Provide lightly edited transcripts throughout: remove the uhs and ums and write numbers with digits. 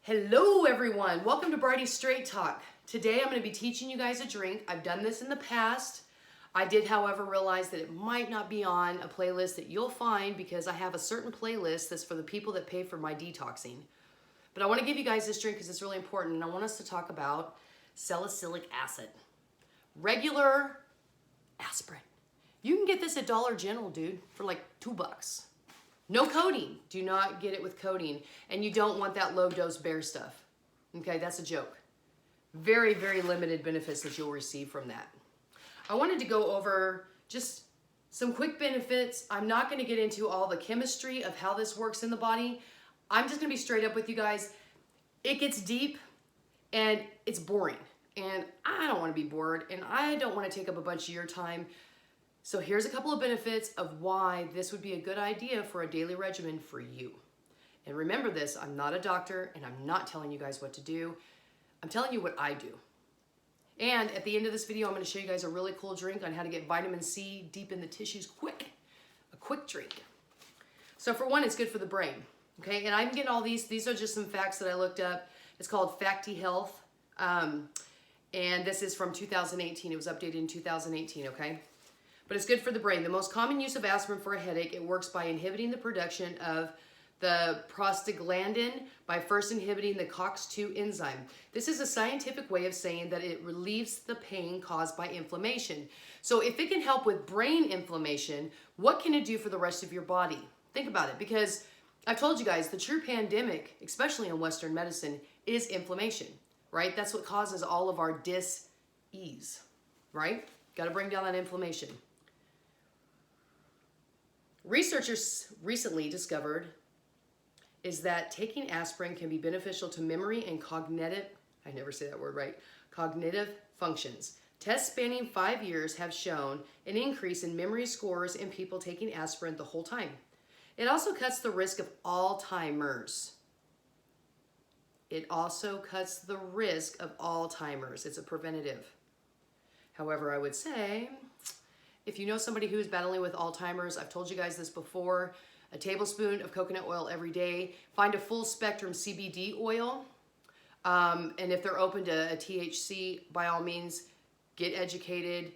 Hello everyone, welcome to Bridie's Straight Talk. Today I'm going to be teaching you guys a drink. I've done this in the past. I did, however, realize that it might not be on a playlist that you'll find because I have a certain playlist that's for the people that pay for my detoxing. But I want to give you guys this drink because it's really important, and I want us to talk about salicylic acid. Regular aspirin. You can get this at Dollar General, dude, for like $2. No codeine. Do not get it with codeine. And you don't want that low dose bear stuff. Okay, that's a joke. Very, very limited benefits that you'll receive from that. I wanted to go over just some quick benefits. I'm not going to get into all the chemistry of how this works in the body. I'm just going to be straight up with you guys. It gets deep and it's boring. And I don't want to be bored and I don't want to take up a bunch of your time. So here's a couple of benefits of why this would be a good idea for a daily regimen for you. And remember this, I'm not a doctor and I'm not telling you guys what to do. I'm telling you what I do. And at the end of this video, I'm going to show you guys a really cool drink on how to get vitamin C deep in the tissues quick. A quick drink. So for one, it's good for the brain. Okay, and I'm getting all these. These are just some facts that I looked up. It's called Facty Health. And this is from 2018. It was updated in 2018, okay? But it's good for the brain. The most common use of aspirin for a headache, it works by inhibiting the production of the prostaglandin by first inhibiting the COX-2 enzyme. This is a scientific way of saying that it relieves the pain caused by inflammation. So if it can help with brain inflammation, what can it do for the rest of your body? Think about it, because I've told you guys the true pandemic, especially in Western medicine, is inflammation, right? That's what causes all of our dis-ease, right? Got to bring down that inflammation. Researchers recently discovered is that taking aspirin can be beneficial to memory and cognitive, I never say that word right, cognitive functions. Tests spanning 5 years have shown an increase in memory scores in people taking aspirin the whole time. It also cuts the risk of Alzheimer's. It also cuts the risk of Alzheimer's. It's a preventative. However, I would say, if you know somebody who is battling with Alzheimer's, I've told you guys this before, a tablespoon of coconut oil every day. Find a full spectrum CBD oil. And if they're open to a THC, by all means, get educated.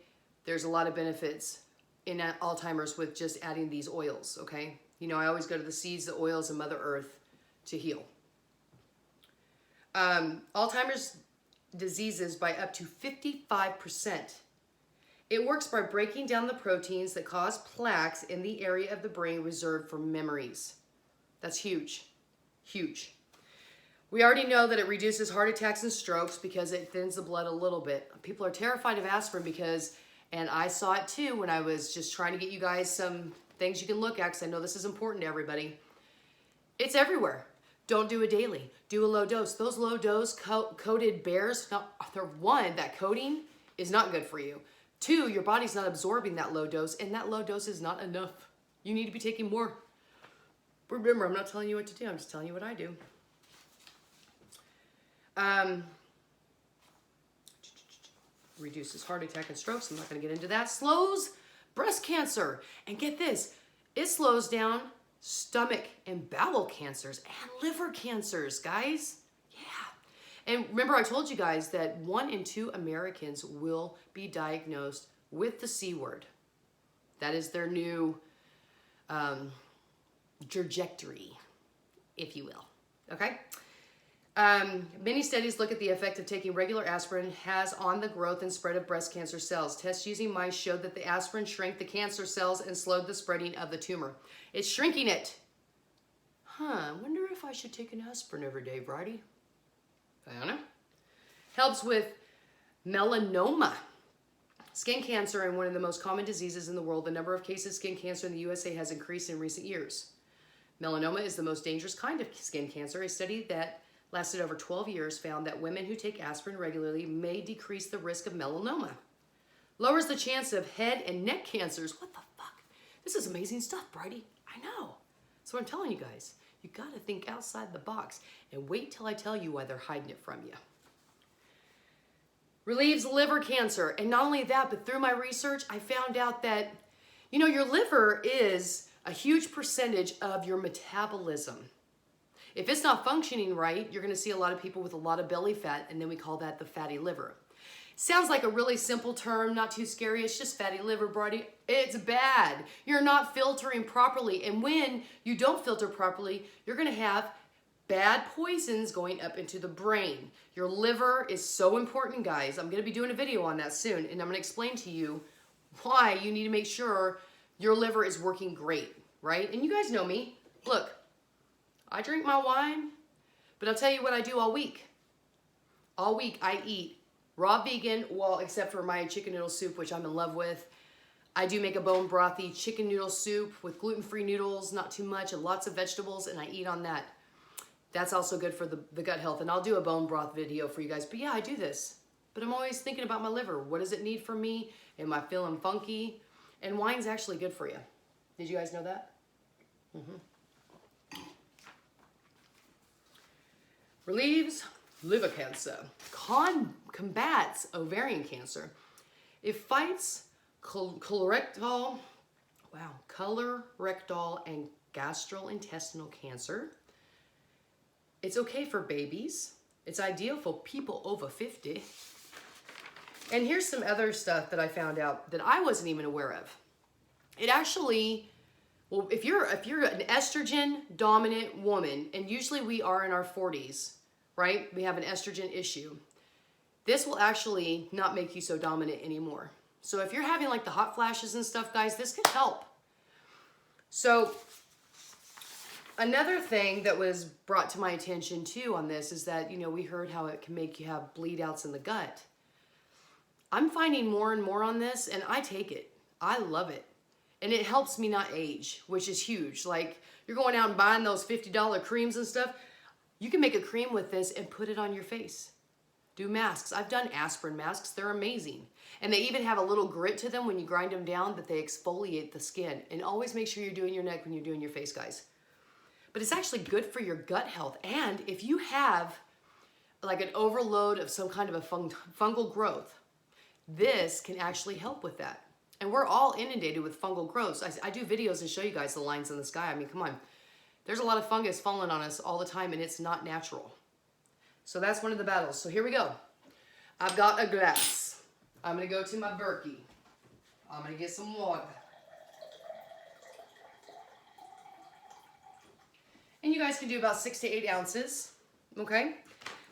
There's a lot of benefits in Alzheimer's with just adding these oils, okay? You know, I always go to the seeds, the oils, and Mother Earth to heal. Alzheimer's diseases by up to 55%. It works by breaking down the proteins that cause plaques in the area of the brain reserved for memories. That's huge, huge. We already know that it reduces heart attacks and strokes because it thins the blood a little bit. People are terrified of aspirin because, and I saw it too when I was just trying to get you guys some things you can look at because I know this is important to everybody. It's everywhere. Don't do it daily. Do a low dose. Those low dose coated bears, now, they're one, that coating is not good for you. 2, your body's not absorbing that low dose, and that low dose is not enough. You need to be taking more. Remember, I'm not telling you what to do. I'm just telling you what I do. Reduces heart attack and strokes. I'm not going to get into that. Slows breast cancer. And get this, it slows down stomach and bowel cancers and liver cancers, guys. And remember, I told you guys that 1 in 2 Americans will be diagnosed with the C word. That is their new trajectory, if you will. Okay? Many studies look at the effect of taking regular aspirin has on the growth and spread of breast cancer cells. Tests using mice showed that the aspirin shrank the cancer cells and slowed the spreading of the tumor. It's shrinking it. I wonder if I should take an aspirin every day, Bridie. I don't know. Helps with melanoma, skin cancer, and one of the most common diseases in the world. The number of cases of skin cancer in the USA has increased in recent years. Melanoma is the most dangerous kind of skin cancer. A study that lasted over 12 years found that women who take aspirin regularly may decrease the risk of melanoma. Lowers the chance of head and neck cancers. What the fuck? This is amazing stuff, Bridie. I know. That's what I'm telling you guys. You got to think outside the box and wait till I tell you why they're hiding it from you. Relieves liver cancer. And not only that, but through my research, I found out that, you know, your liver is a huge percentage of your metabolism. If it's not functioning right, you're gonna see a lot of people with a lot of belly fat, and then we call that the fatty liver. Sounds like a really simple term, not too scary. It's just fatty liver, Brody. It's bad. You're not filtering properly. And when you don't filter properly, you're gonna have bad poisons going up into the brain. Your liver is so important, guys. I'm gonna be doing a video on that soon, and I'm gonna explain to you why you need to make sure your liver is working great, right? And you guys know me. Look, I drink my wine, but I'll tell you what I do all week. All week I eat raw vegan, well, except for my chicken noodle soup, which I'm in love with. I do make a bone brothy chicken noodle soup with gluten-free noodles, not too much, and lots of vegetables, and I eat on that. That's also good for the gut health, and I'll do a bone broth video for you guys. But yeah, I do this. But I'm always thinking about my liver. What does it need from me? Am I feeling funky? And wine's actually good for you. Did you guys know that? Relieves liver cancer, combats ovarian cancer. It fights colorectal and gastrointestinal cancer. It's okay for babies. It's ideal for people over 50. And here's some other stuff that I found out that I wasn't even aware of. It actually, well, if you're an estrogen dominant woman, and usually we are in our 40s, right? We have an estrogen issue. This will actually not make you so dominant anymore. So if you're having like the hot flashes and stuff, guys, this can help. So another thing that was brought to my attention too on this is that, you know, we heard how it can make you have bleed outs in the gut. I'm finding more and more on this, and I take it. I love it. And it helps me not age, which is huge. Like, you're going out and buying those $50 creams and stuff. You can make a cream with this and put it on your face. Do masks. I've done aspirin masks. They're amazing. And they even have a little grit to them when you grind them down that they exfoliate the skin. And always make sure you're doing your neck when you're doing your face, guys. But it's actually good for your gut health. And if you have like an overload of some kind of a fungal growth, this can actually help with that. And we're all inundated with fungal growths. I do videos and show you guys the lines in the sky. I mean, come on. There's a lot of fungus falling on us all the time, and it's not natural. So that's one of the battles. So here we go. I've got a glass. I'm going to go to my Berkey. I'm going to get some water. And you guys can do about 6 to 8 ounces. Okay?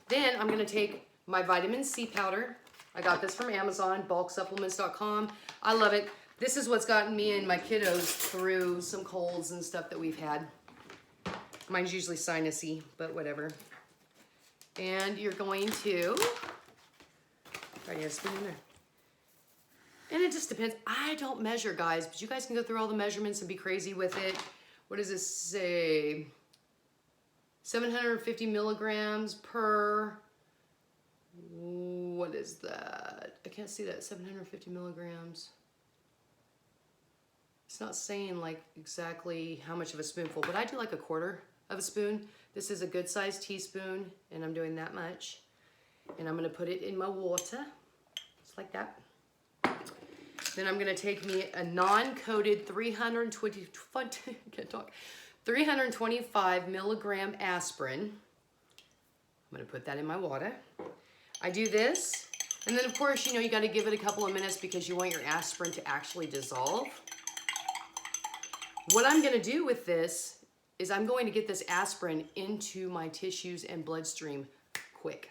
Then I'm going to take my vitamin C powder. I got this from Amazon, bulksupplements.com. I love it. This is what's gotten me and my kiddos through some colds and stuff that we've had. Mine's usually sinusy, but whatever. And you're going to, already have a spoon in there. And it just depends. I don't measure, guys, but you guys can go through all the measurements and be crazy with it. What does this say? 750 milligrams per, what is that? I can't see that, 750 milligrams. It's not saying like exactly how much of a spoonful, but I do like a quarter of a spoon. This is a good sized teaspoon, and I'm doing that much. And I'm gonna put it in my water, just like that. Then I'm gonna take me a non-coated 325 milligram aspirin. I'm gonna put that in my water. I do this, and then of course, you know, you gotta give it a couple of minutes because you want your aspirin to actually dissolve. What I'm gonna do with this is I'm going to get this aspirin into my tissues and bloodstream quick.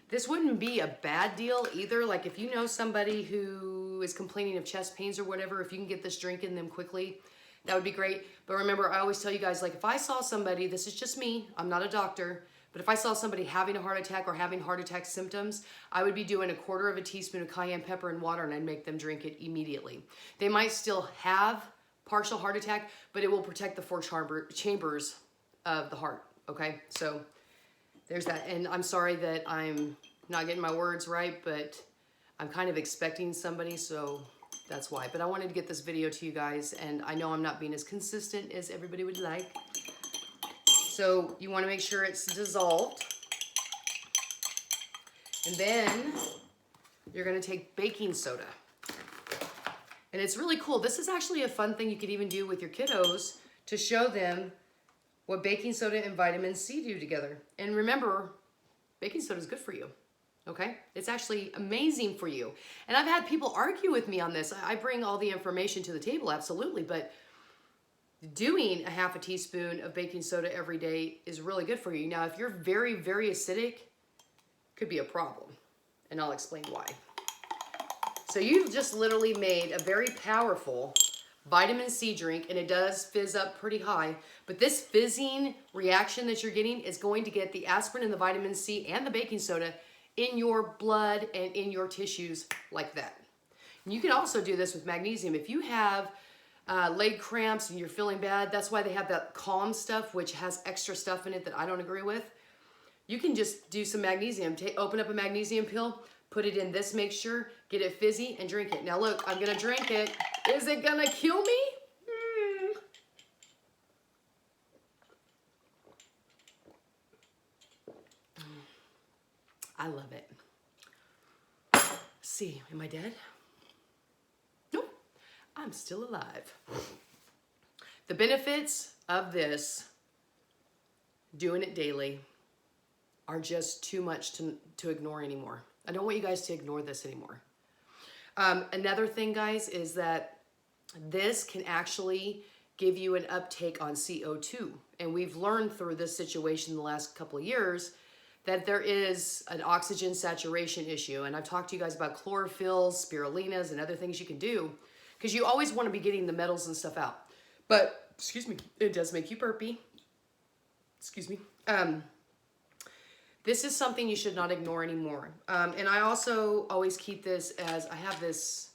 This wouldn't be a bad deal either. Like if you know somebody who is complaining of chest pains or whatever, if you can get this drink in them quickly, that would be great. But remember, I always tell you guys, like if I saw somebody, this is just me, I'm not a doctor, but if I saw somebody having a heart attack or having heart attack symptoms, I would be doing a quarter of a teaspoon of cayenne pepper in water, and I'd make them drink it immediately. They might still have partial heart attack, but it will protect the 4 chambers of the heart, okay? So there's that. And I'm sorry that I'm not getting my words right, but I'm kind of expecting somebody, so that's why. But I wanted to get this video to you guys, and I know I'm not being as consistent as everybody would like. So you want to make sure it's dissolved. And then you're going to take baking soda. And it's really cool. This is actually a fun thing you could even do with your kiddos to show them what baking soda and vitamin C do together. And remember, baking soda is good for you. Okay? It's actually amazing for you. And I've had people argue with me on this. I bring all the information to the table, absolutely, but doing a half a teaspoon of baking soda every day is really good for you. Now, if you're very, very acidic, could be a problem. And I'll explain why. So you've just literally made a very powerful vitamin C drink, and it does fizz up pretty high, but this fizzing reaction that you're getting is going to get the aspirin and the vitamin C and the baking soda in your blood and in your tissues like that. And you can also do this with magnesium. If you have leg cramps and you're feeling bad, that's why they have that calm stuff, which has extra stuff in it that I don't agree with. You can just do some magnesium. Open up a magnesium pill, put it in this mixture, get it fizzy, and drink it. Now look, I'm gonna drink it. Is it gonna kill me? I love it. See, am I dead? Nope, I'm still alive. The benefits of this, doing it daily, are just too much to ignore anymore. I don't want you guys to ignore this anymore. Another thing, guys, is that this can actually give you an uptake on CO2. And we've learned through this situation the last couple of years that there is an oxygen saturation issue. And I've talked to you guys about chlorophylls, spirulinas, and other things you can do, because you always want to be getting the metals and stuff out. But, excuse me, it does make you burpy. Excuse me. This is something you should not ignore anymore. And I also always keep this as, I have this,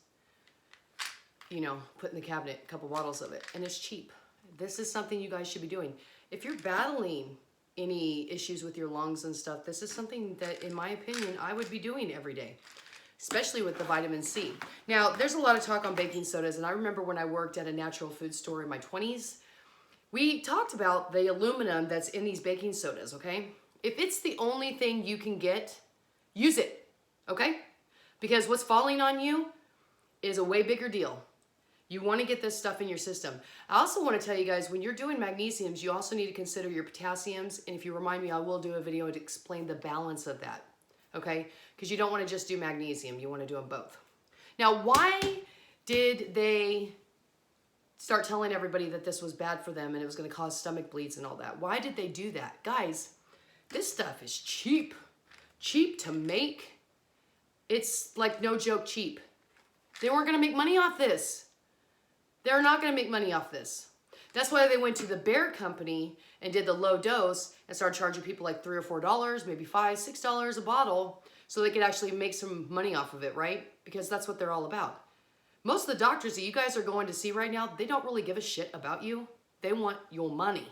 you know, put in the cabinet, a couple bottles of it, and it's cheap. This is something you guys should be doing. If you're battling any issues with your lungs and stuff, this is something that, in my opinion, I would be doing every day, especially with the vitamin C. Now, there's a lot of talk on baking sodas, and I remember when I worked at a natural food store in my 20s, we talked about the aluminum that's in these baking sodas, okay? If it's the only thing you can get, use it, okay? Because what's falling on you is a way bigger deal. You want to get this stuff in your system. I also want to tell you guys, when you're doing magnesiums, you also need to consider your potassiums. And if you remind me, I will do a video to explain the balance of that, okay? Because you don't want to just do magnesium. You want to do them both. Now, why did they start telling everybody that this was bad for them and it was going to cause stomach bleeds and all that? Why did they do that? Guys, this stuff is cheap. Cheap to make. It's like no joke cheap. They weren't going to make money off this. They're not going to make money off this. That's why they went to the Bear Company and did the low dose and started charging people like $3 or $4, maybe $5, $6 a bottle, so they could actually make some money off of it, right? Because that's what they're all about. Most of the doctors that you guys are going to see right now, they don't really give a shit about you. They want your money.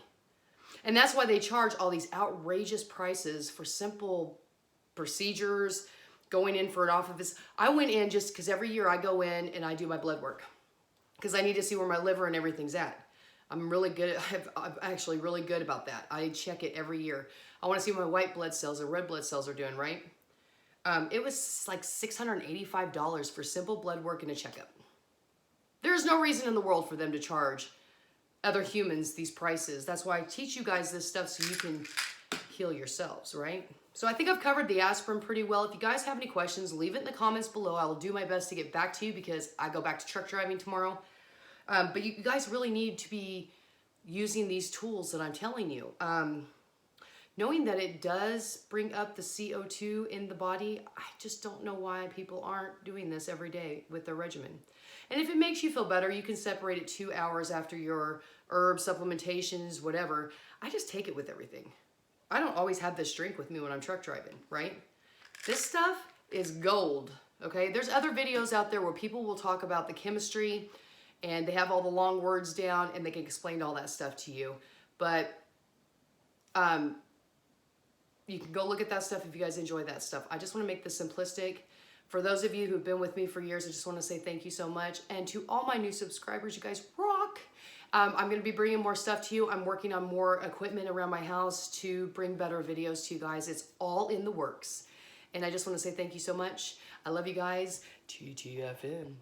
And that's why they charge all these outrageous prices for simple procedures, going in for an office. I went in just because every year I go in and I do my blood work because I need to see where my liver and everything's at. I'm really good. I'm actually really good about that. I check it every year. I want to see what my white blood cells or red blood cells are doing, right? It was like $685 for simple blood work and a checkup. There's no reason in the world for them to charge other humans these prices. That's why I teach you guys this stuff so you can heal yourselves, right? So I think I've covered the aspirin pretty well. If you guys have any questions, leave it in the comments below. I will do my best to get back to you because I go back to truck driving tomorrow. But you guys really need to be using these tools that I'm telling you. Knowing that it does bring up the CO2 in the body, I just don't know why people aren't doing this every day with their regimen. And if it makes you feel better, you can separate it 2 hours after your herb supplementations, whatever. I just take it with everything. I don't always have this drink with me when I'm truck driving, right? This stuff is gold, okay? There's other videos out there where people will talk about the chemistry and they have all the long words down and they can explain all that stuff to you. But you can go look at that stuff if you guys enjoy that stuff. I just want to make this simplistic. For those of you who've been with me for years, I just want to say thank you so much. And to all my new subscribers, you guys rock. I'm going to be bringing more stuff to you. I'm working on more equipment around my house to bring better videos to you guys. It's all in the works. And I just want to say thank you so much. I love you guys. TTFN.